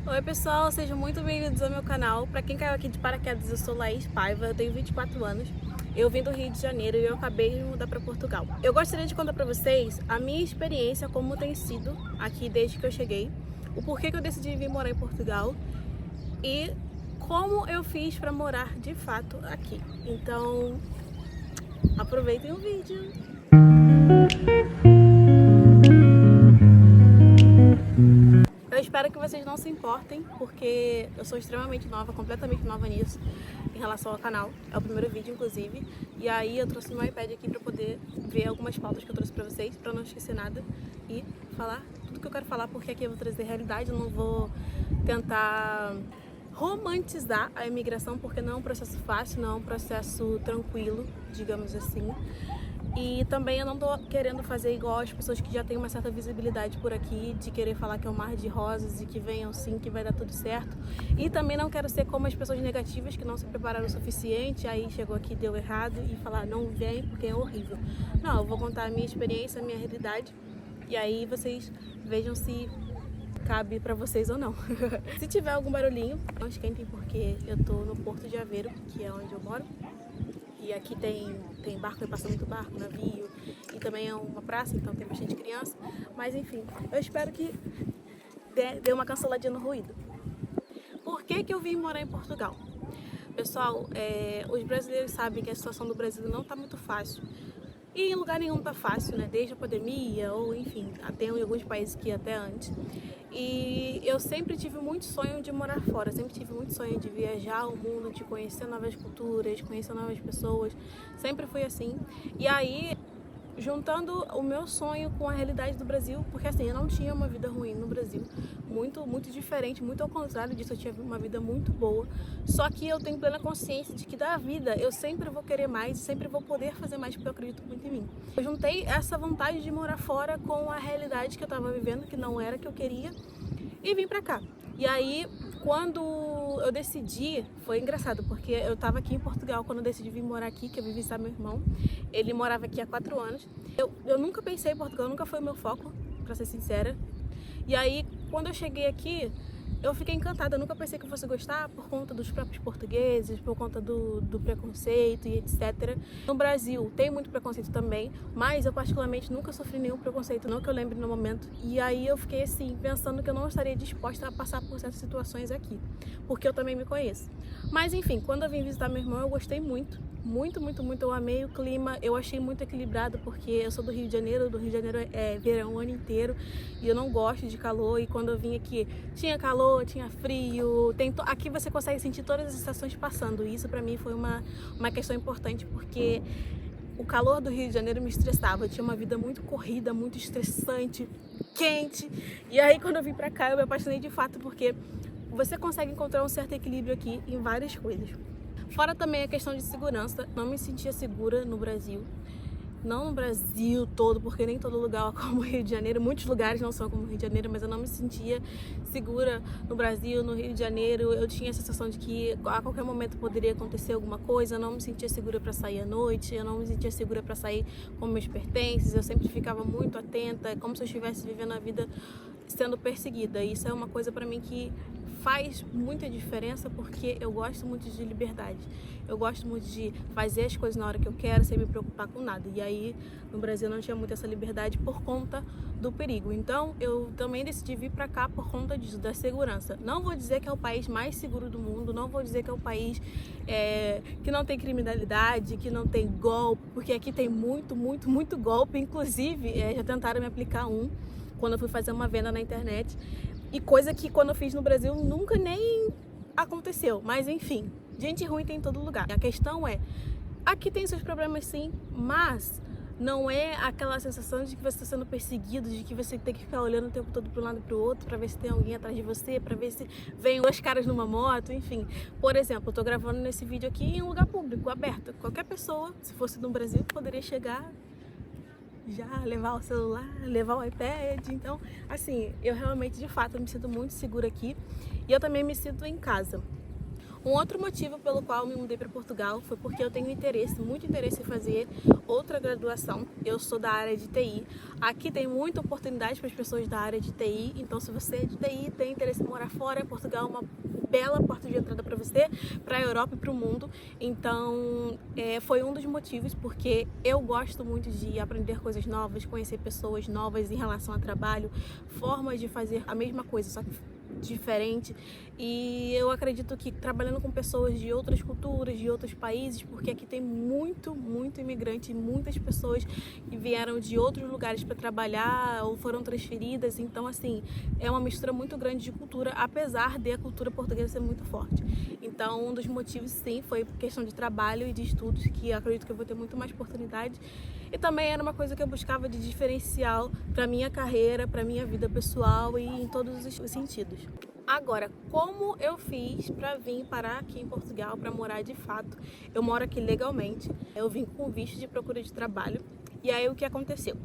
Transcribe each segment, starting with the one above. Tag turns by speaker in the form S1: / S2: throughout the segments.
S1: Oi pessoal, sejam muito bem-vindos ao meu canal. Para quem caiu aqui de paraquedas, eu sou Laís Paiva, eu tenho 24 anos. Eu vim do Rio de Janeiro e eu acabei de mudar para Portugal. Eu gostaria de contar para vocês a minha experiência, como tem sido aqui desde que eu cheguei, o porquê que eu decidi vir morar em Portugal e como eu fiz para morar de fato aqui. Então, aproveitem o vídeo! Eu espero que vocês não se importem, porque eu sou extremamente nova, completamente nova nisso, em relação ao canal. É o primeiro vídeo, inclusive. E aí eu trouxe meu iPad aqui pra poder ver algumas pautas que eu trouxe pra vocês, pra não esquecer nada e falar tudo que eu quero falar, porque aqui eu vou trazer realidade, eu não vou tentar romantizar a imigração, porque não é um processo fácil, não é um processo tranquilo, digamos assim. E também eu não tô querendo fazer igual as pessoas que já têm uma certa visibilidade por aqui, de querer falar que é um mar de rosas e que venham sim, que vai dar tudo certo. E também não quero ser como as pessoas negativas que não se prepararam o suficiente, aí chegou aqui, deu errado e falar não vem porque é horrível. Não, eu vou contar a minha experiência, a minha realidade e aí vocês vejam se cabe pra vocês ou não. Se tiver algum barulhinho, não esquentem porque eu tô no Porto de Aveiro, que é onde eu moro. E aqui tem barco, passa muito barco, navio, e também é uma praça, então tem bastante criança. Mas enfim, eu espero que dê uma canceladinha no ruído. Por que que eu vim morar em Portugal? Pessoal, os brasileiros sabem que a situação do Brasil não está muito fácil. E em lugar nenhum tá fácil, né? Desde a pandemia, ou enfim, até em alguns países que até antes. E eu sempre tive muito sonho de morar fora, sempre tive muito sonho de viajar o mundo, de conhecer novas culturas, conhecer novas pessoas. Sempre fui assim. E aí, juntando o meu sonho com a realidade do Brasil, porque assim, eu não tinha uma vida ruim no Brasil, muito diferente, muito ao contrário disso, eu tinha uma vida muito boa, só que eu tenho plena consciência de que da vida eu sempre vou querer mais, sempre vou poder fazer mais, porque eu acredito muito em mim. Eu juntei essa vontade de morar fora com a realidade que eu tava vivendo, que não era que eu queria, e vim pra cá. E aí, quando eu decidi, foi engraçado, porque eu tava aqui em Portugal quando eu decidi vir morar aqui, que eu vim visitar meu irmão. Ele morava aqui há 4 anos. Eu nunca pensei em Portugal, nunca foi o meu foco, pra ser sincera. E aí, quando eu cheguei aqui, eu fiquei encantada, eu nunca pensei que eu fosse gostar por conta dos próprios portugueses, por conta do preconceito e etc. No Brasil tem muito preconceito também, mas eu particularmente nunca sofri nenhum preconceito, não que eu lembre no momento. E aí eu fiquei assim, pensando que eu não estaria disposta a passar por certas situações aqui, porque eu também me conheço. Mas enfim, quando eu vim visitar meu irmão, eu gostei muito, eu amei o clima, eu achei muito equilibrado, porque eu sou do Rio de Janeiro é verão o ano inteiro, e eu não gosto de calor, e quando eu vim aqui, tinha calor, tinha frio, aqui você consegue sentir todas as estações passando, e isso pra mim foi uma questão importante, porque o calor do Rio de Janeiro me estressava, eu tinha uma vida muito corrida, muito estressante, quente, e aí quando eu vim pra cá eu me apaixonei de fato, porque você consegue encontrar um certo equilíbrio aqui em várias coisas. Fora também a questão de segurança, não me sentia segura no Brasil. Não no Brasil todo, porque nem todo lugar é como o Rio de Janeiro, muitos lugares não são como o Rio de Janeiro, mas eu não me sentia segura no Brasil, no Rio de Janeiro. Eu tinha a sensação de que a qualquer momento poderia acontecer alguma coisa, eu não me sentia segura para sair à noite, eu não me sentia segura para sair com meus pertences, eu sempre ficava muito atenta, como se eu estivesse vivendo a vida sendo perseguida. E isso é uma coisa para mim que faz muita diferença, porque eu gosto muito de liberdade. Eu gosto muito de fazer as coisas na hora que eu quero, sem me preocupar com nada. E aí, no Brasil, não tinha muito essa liberdade por conta do perigo. Então, eu também decidi vir pra cá por conta disso, da segurança. Não vou dizer que é o país mais seguro do mundo, não vou dizer que é o país que não tem criminalidade, que não tem golpe, porque aqui tem muito golpe. Inclusive, já tentaram me aplicar quando eu fui fazer uma venda na internet. E coisa que quando eu fiz no Brasil nunca nem aconteceu. Mas enfim, gente ruim tem em todo lugar. A questão é, aqui tem seus problemas sim, mas não é aquela sensação de que você está sendo perseguido, de que você tem que ficar olhando o tempo todo para um lado e para o outro para ver se tem alguém atrás de você, para ver se vem 2 caras numa moto, enfim. Por exemplo, eu tô gravando nesse vídeo aqui em um lugar público, aberto. Qualquer pessoa, se fosse no Brasil, poderia chegar, já levar o celular, levar o iPad. Então, assim, eu realmente, de fato, me sinto muito segura aqui, e eu também me sinto em casa. Um outro motivo pelo qual eu me mudei para Portugal foi porque eu tenho muito interesse em fazer outra graduação. Eu sou da área de TI. Aqui tem muita oportunidade para as pessoas da área de TI, então se você é de TI, tem interesse em morar fora, Portugal é uma bela porta de entrada para você, para a Europa e para o mundo. Então foi um dos motivos, porque eu gosto muito de aprender coisas novas, conhecer pessoas novas em relação a trabalho, formas de fazer a mesma coisa, só que diferente. E eu acredito que trabalhando com pessoas de outras culturas, de outros países, porque aqui tem muito imigrante, muitas pessoas que vieram de outros lugares para trabalhar ou foram transferidas, então assim, é uma mistura muito grande de cultura, apesar de a cultura portuguesa ser muito forte. Então um dos motivos sim foi questão de trabalho e de estudos, que eu acredito que eu vou ter muito mais oportunidade, e também era uma coisa que eu buscava de diferencial para minha carreira, para minha vida pessoal e em todos os sentidos. Agora, como eu fiz para vir parar aqui em Portugal, para morar de fato? Eu moro aqui legalmente, eu vim com visto de procura de trabalho, e aí o que aconteceu?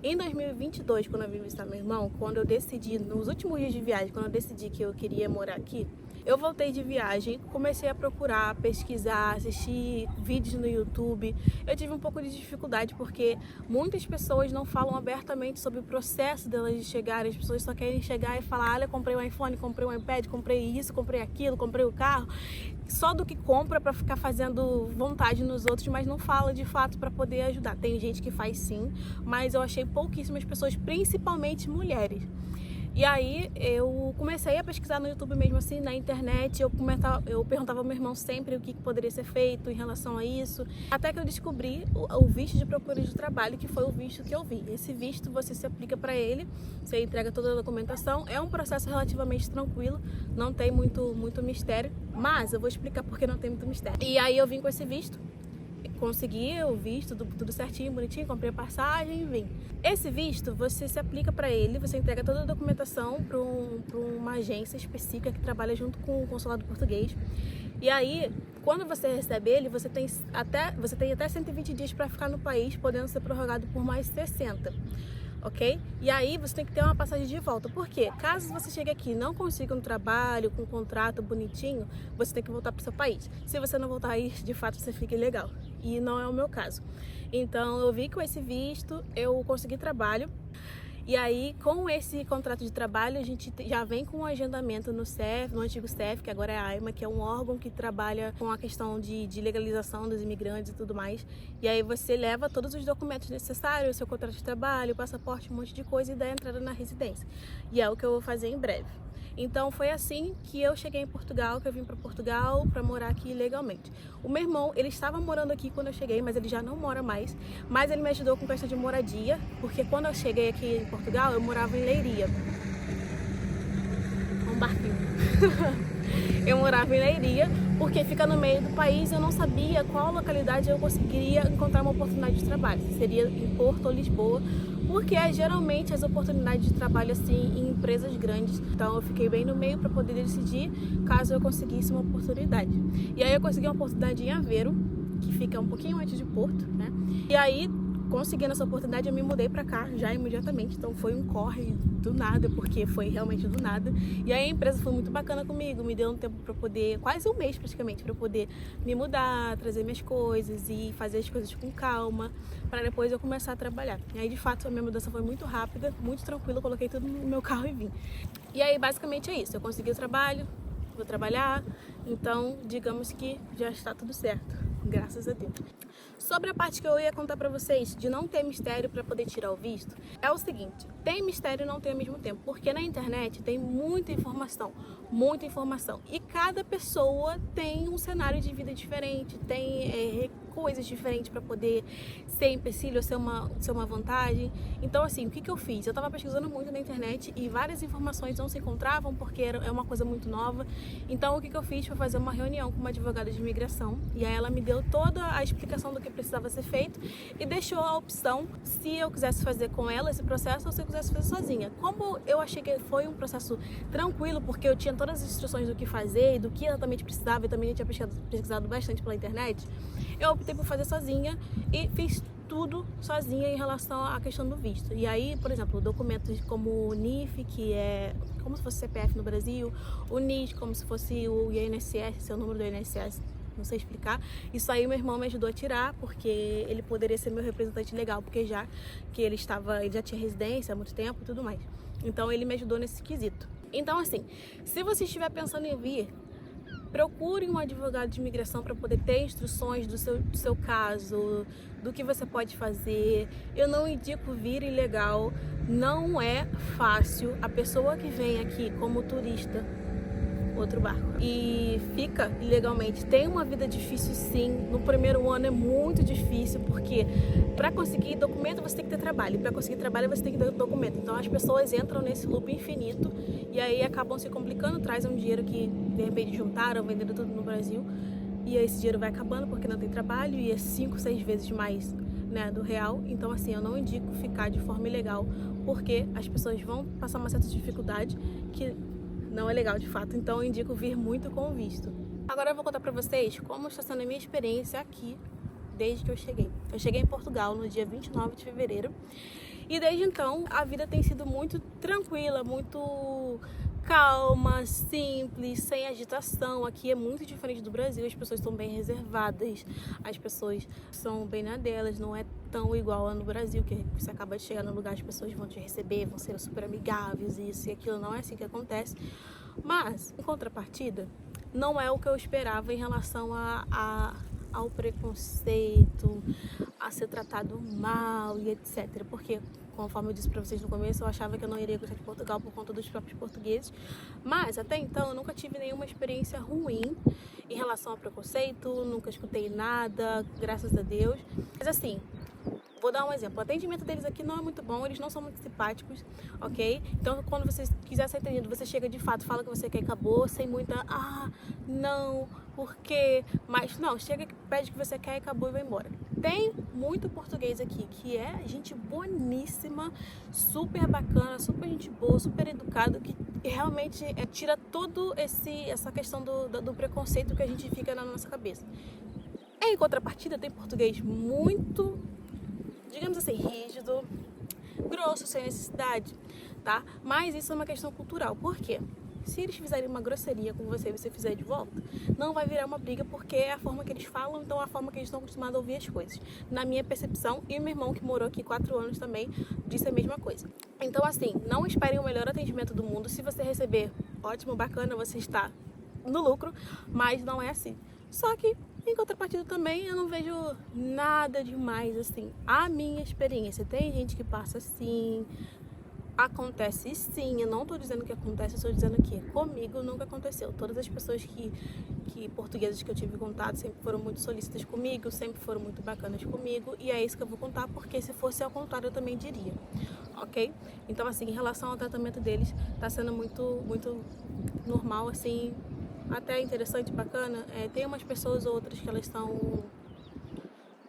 S1: Em 2022, quando eu vim visitar meu irmão, quando eu decidi, nos últimos dias de viagem, quando eu decidi que eu queria morar aqui, eu voltei de viagem, comecei a procurar, pesquisar, assistir vídeos no YouTube. Eu tive um pouco de dificuldade porque muitas pessoas não falam abertamente sobre o processo delas de chegarem. As pessoas só querem chegar e falar: olha, comprei um iPhone, comprei um iPad, comprei isso, comprei aquilo, comprei o carro. Só do que compra para ficar fazendo vontade nos outros, mas não fala de fato para poder ajudar. Tem gente que faz sim, mas eu achei pouquíssimas pessoas, principalmente mulheres. E aí eu comecei a pesquisar no YouTube mesmo assim, na internet, eu perguntava ao meu irmão sempre o que poderia ser feito em relação a isso, até que eu descobri o visto de procura de trabalho, que foi o visto que eu vi. Esse visto você se aplica para ele, você entrega toda a documentação, é um processo relativamente tranquilo, não tem muito mistério, mas eu vou explicar porque não tem muito mistério. E aí eu vim com esse visto, consegui o visto, tudo certinho, bonitinho, comprei a passagem e vim. Esse visto, você se aplica para ele, você entrega toda a documentação para uma agência específica que trabalha junto com o consulado português. E aí, quando você recebe ele, você tem até 120 dias para ficar no país, podendo ser prorrogado por mais 60. Ok? E aí você tem que ter uma passagem de volta. Por quê? Caso você chegue aqui e não consiga um trabalho com um contrato bonitinho, você tem que voltar para o seu país. Se você não voltar aí, de fato você fica ilegal. E não é o meu caso. Então eu vi com esse visto, eu consegui trabalho. E aí, com esse contrato de trabalho, a gente já vem com um agendamento no CEF, no antigo CEF, que agora é a AIMA, que é um órgão que trabalha com a questão de legalização dos imigrantes e tudo mais. E aí você leva todos os documentos necessários, seu contrato de trabalho, passaporte, um monte de coisa, e dá a entrada na residência. E é o que eu vou fazer em breve. Então foi assim que eu cheguei em Portugal, que eu vim para Portugal para morar aqui legalmente. O meu irmão, ele estava morando aqui quando eu cheguei, mas ele já não mora mais. Mas ele me ajudou com questão de moradia, porque quando eu cheguei aqui em Portugal, eu morava em Leiria. Um barquinho. Eu morava em Leiria, porque fica no meio do país, eu não sabia qual localidade eu conseguiria encontrar uma oportunidade de trabalho. Se seria em Porto ou Lisboa, porque geralmente as oportunidades de trabalho assim em empresas grandes. Então eu fiquei bem no meio para poder decidir caso eu conseguisse uma oportunidade. E aí eu consegui uma oportunidade em Aveiro, que fica um pouquinho antes de Porto, né? E aí, conseguindo essa oportunidade, eu me mudei pra cá já imediatamente. Então foi um corre do nada, porque foi realmente do nada. E aí a empresa foi muito bacana comigo, me deu um tempo pra poder, quase um mês praticamente, pra poder me mudar, trazer minhas coisas e fazer as coisas com calma, para depois eu começar a trabalhar. E aí de fato a minha mudança foi muito rápida, muito tranquila, coloquei tudo no meu carro e vim. E aí basicamente é isso, eu consegui o trabalho, vou trabalhar, então digamos que já está tudo certo, graças a Deus. Sobre a parte que eu ia contar pra vocês de não ter mistério pra poder tirar o visto, é o seguinte: tem mistério e não tem ao mesmo tempo, porque na internet tem muita informação, e cada pessoa tem um cenário de vida diferente, tem coisas diferentes para poder ser empecilho ou ser uma vantagem. Então assim, o que eu fiz? Eu tava pesquisando muito na internet e várias informações não se encontravam porque é uma coisa muito nova. Então o que eu fiz foi fazer uma reunião com uma advogada de imigração, e aí ela me deu toda a explicação do que precisava ser feito e deixou a opção se eu quisesse fazer com ela esse processo ou se eu quisesse fazer sozinha. Como eu achei que foi um processo tranquilo, porque eu tinha todas as instruções do que fazer e do que exatamente precisava, e também eu tinha pesquisado bastante pela internet, eu optei por fazer sozinha e fiz tudo sozinha em relação à questão do visto. E aí, por exemplo, documentos como o NIF, que é como se fosse CPF no Brasil, o NIS, como se fosse o INSS, seu número do INSS, não sei explicar. Isso aí meu irmão me ajudou a tirar, porque ele poderia ser meu representante legal, porque já que ele já tinha residência há muito tempo e tudo mais. Então ele me ajudou nesse quesito. Então assim, se você estiver pensando em vir, procure um advogado de imigração para poder ter instruções do seu caso, do que você pode fazer. Eu não indico vir ilegal, não é fácil. A pessoa que vem aqui como turista, outro barco, e fica ilegalmente, tem uma vida difícil sim. No primeiro ano é muito difícil, porque para conseguir documento você tem que ter trabalho, para conseguir trabalho você tem que ter documento. Então as pessoas entram nesse loop infinito e aí acabam se complicando, trazem um dinheiro que de repente juntaram, venderam tudo no Brasil, e aí esse dinheiro vai acabando porque não tem trabalho e é 5, 6 vezes mais, né, do real. Então assim, eu não indico ficar de forma ilegal, porque as pessoas vão passar uma certa dificuldade que não é legal de fato. Então eu indico vir muito com visto. Agora eu vou contar pra vocês como está sendo a minha experiência aqui desde que eu cheguei. Eu cheguei em Portugal no dia 29 de fevereiro e desde então a vida tem sido muito tranquila, muito calma, simples, sem agitação. Aqui é muito diferente do Brasil, as pessoas são bem reservadas, as pessoas são bem na delas, não é tão igual lá no Brasil, que você acaba de chegar no lugar, as pessoas vão te receber, vão ser super amigáveis, isso e aquilo. Não é assim que acontece. Mas, em contrapartida, não é o que eu esperava em relação ao preconceito, a ser tratado mal e etc. Porque, conforme eu disse pra vocês no começo, eu achava que eu não iria gostar de Portugal por conta dos próprios portugueses. Mas, até então, eu nunca tive nenhuma experiência ruim em relação ao preconceito, nunca escutei nada, graças a Deus. Mas assim, vou dar um exemplo. O atendimento deles aqui não é muito bom, eles não são muito simpáticos, ok? Então, quando você quiser ser atendido, você chega de fato, fala que você quer e acabou, sem muita, não, por quê? Mas não, chega, pede o que você quer e acabou e vai embora. Tem muito português aqui, que é gente boníssima, super bacana, super gente boa, super educado, que realmente tira todo essa questão do preconceito que a gente fica na nossa cabeça. Em contrapartida, tem português muito, digamos assim, rígido, grosso, sem necessidade, tá? Mas isso é uma questão cultural. Por quê? Se eles fizerem uma grosseria com você e você fizer de volta, não vai virar uma briga, porque é a forma que eles falam, então é a forma que eles estão acostumados a ouvir as coisas. Na minha percepção, e o meu irmão, que morou aqui 4 anos também, disse a mesma coisa. Então assim, não esperem o melhor atendimento do mundo. Se você receber, ótimo, bacana, você está no lucro, mas não é assim. Só que, em contrapartida também, eu não vejo nada demais, assim. A minha experiência, tem gente que passa assim, acontece sim, eu não tô dizendo que acontece, eu estou dizendo que comigo nunca aconteceu. Todas as pessoas portuguesas que eu tive contato sempre foram muito solícitas comigo, sempre foram muito bacanas comigo, e é isso que eu vou contar, porque se fosse ao contrário eu também diria, ok? Então assim, em relação ao tratamento deles, tá sendo muito normal, assim, até interessante, bacana. Tem umas pessoas ou outras que elas são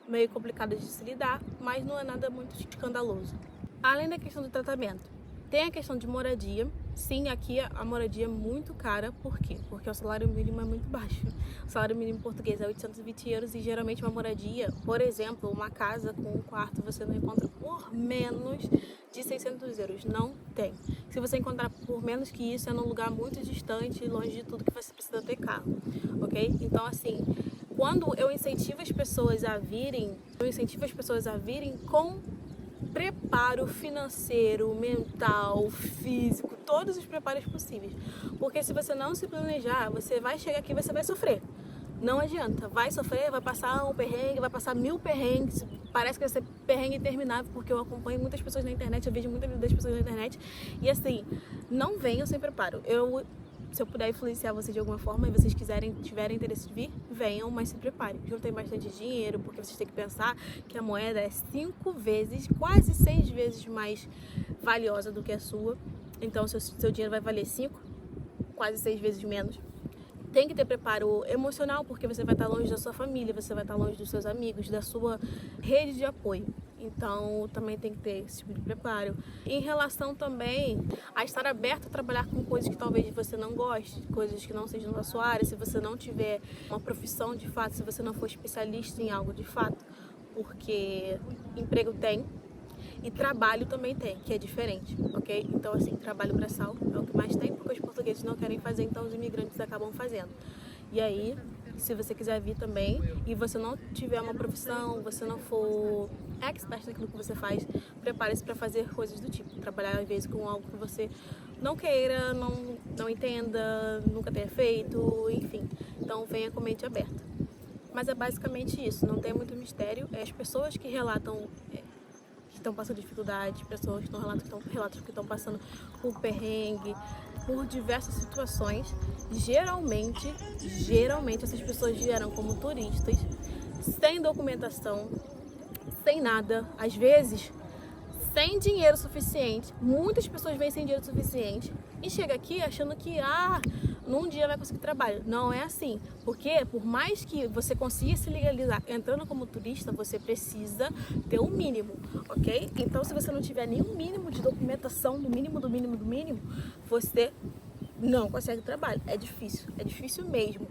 S1: meio complicadas de se lidar, mas não é nada muito escandaloso. Além da questão do tratamento, tem a questão de moradia. Sim, aqui a moradia é muito cara. Por quê? Porque o salário mínimo é muito baixo. O salário mínimo português é 820 euros e geralmente uma moradia, por exemplo, uma casa com um quarto, você não encontra por menos de 600 euros. Não tem. Se você encontrar por menos que isso, é num lugar muito distante, longe de tudo que você precisa ter carro, ok? Então, assim, quando eu incentivo as pessoas a virem, com preparo financeiro, mental, físico, todos os preparos possíveis. Porque se você não se planejar, você vai chegar aqui e você vai sofrer. Não adianta, vai sofrer, vai passar um perrengue, vai passar 1000 perrengues, parece que vai ser perrengue interminável, porque eu acompanho muitas pessoas na internet, eu vejo muita vida das pessoas na internet, e assim, não venham sem preparo. Se eu puder influenciar vocês de alguma forma e vocês tiverem interesse de vir, venham, mas se preparem. Juntem bastante dinheiro, porque vocês têm que pensar que a moeda é 5 vezes, quase 6 vezes mais valiosa do que a sua. Então, seu dinheiro vai valer 5, quase 6 vezes menos. Tem que ter preparo emocional, porque você vai estar longe da sua família, você vai estar longe dos seus amigos, da sua rede de apoio. Então, também tem que ter esse tipo de preparo. Em relação também a estar aberto a trabalhar com coisas que talvez você não goste, coisas que não sejam da sua área, se você não tiver uma profissão de fato, se você não for especialista em algo de fato. porque emprego tem e trabalho também tem, que é diferente, ok? Então, assim, trabalho braçal é o que mais tem, porque os portugueses não querem fazer, então os imigrantes acabam fazendo. E aí, se você quiser vir também e você não tiver uma profissão, você não for expert naquilo que você faz, prepare-se para fazer coisas do tipo. Trabalhar às vezes com algo que você não queira, não entenda, nunca tenha feito, enfim. Então venha com mente aberta. Mas é basicamente isso, não tem muito mistério. É as pessoas que relatam que estão passando dificuldade, pessoas que relatam que estão passando por perrengue, por diversas situações. Geralmente essas pessoas vieram como turistas, sem documentação, sem nada, às vezes sem dinheiro suficiente. Muitas pessoas vêm sem dinheiro suficiente e chega aqui achando que num dia vai conseguir trabalho. Não é assim, porque por mais que você consiga se legalizar entrando como turista, você precisa ter um mínimo, ok? Então, se você não tiver nenhum mínimo de documentação, do mínimo, você não consegue trabalho. É difícil mesmo.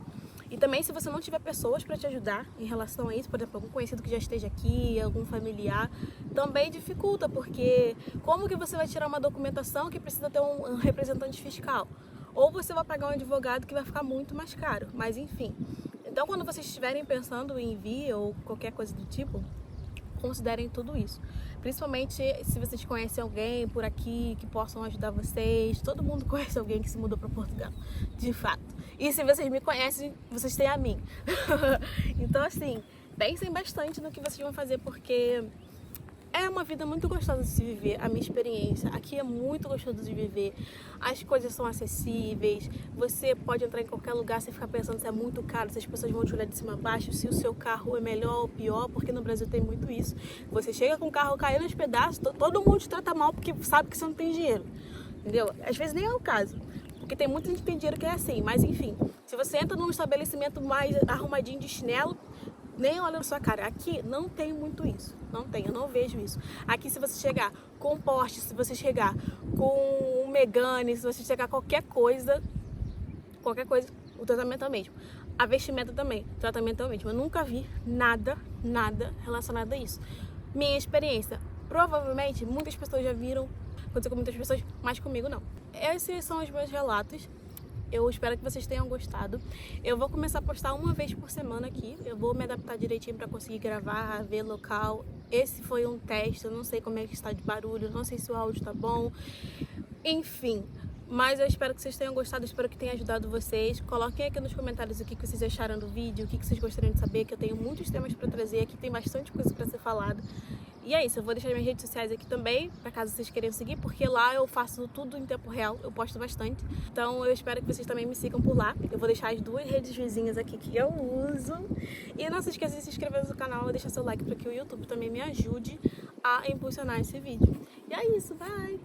S1: E também, se você não tiver pessoas para te ajudar em relação a isso, por exemplo, algum conhecido que já esteja aqui, algum familiar, também dificulta, porque como que você vai tirar uma documentação que precisa ter um representante fiscal? Ou você vai pagar um advogado que vai ficar muito mais caro, mas enfim. Então, quando vocês estiverem pensando em vir ou qualquer coisa do tipo, considerem tudo isso. Principalmente se vocês conhecem alguém por aqui que possam ajudar vocês. Todo mundo conhece alguém que se mudou para Portugal, de fato. E se vocês me conhecem, vocês têm a mim. Então, assim, pensem bastante no que vocês vão fazer, porque é uma vida muito gostosa de se viver, a minha experiência. Aqui é muito gostoso de viver, as coisas são acessíveis, você pode entrar em qualquer lugar sem ficar pensando se é muito caro, se as pessoas vão te olhar de cima a baixo, se o seu carro é melhor ou pior, porque no Brasil tem muito isso. Você chega com o carro caindo aos pedaços, todo mundo te trata mal porque sabe que você não tem dinheiro, entendeu? Às vezes nem é o caso, porque tem muita gente que tem dinheiro que é assim, mas enfim. Se você entra num estabelecimento mais arrumadinho de chinelo, nem olha na sua cara. Aqui não tem muito isso. Não tem, eu não vejo isso. Aqui, se você chegar com um Porsche, se você chegar com um Megane, se você chegar qualquer coisa, o tratamento é o mesmo. A vestimenta também, o tratamento é o mesmo. Eu nunca vi nada relacionado a isso. Minha experiência, provavelmente muitas pessoas já viram, aconteceu com muitas pessoas, mas comigo não. Esses são os meus relatos. Eu espero que vocês tenham gostado. Eu vou começar a postar uma vez por semana aqui. Eu vou me adaptar direitinho para conseguir gravar, ver local. Esse foi um teste, eu não sei como é que está de barulho, não sei se o áudio tá bom. Enfim, mas eu espero que vocês tenham gostado, espero que tenha ajudado vocês. Coloquem aqui nos comentários o que vocês acharam do vídeo, o que vocês gostariam de saber, que eu tenho muitos temas para trazer aqui, tem bastante coisa para ser falada. E é isso, eu vou deixar minhas redes sociais aqui também, para caso vocês queiram seguir, porque lá eu faço tudo em tempo real, eu posto bastante. Então eu espero que vocês também me sigam por lá. Eu vou deixar as duas redes vizinhas aqui que eu uso. E não se esqueça de se inscrever no canal e deixar seu like para que o YouTube também me ajude a impulsionar esse vídeo. E é isso, bye!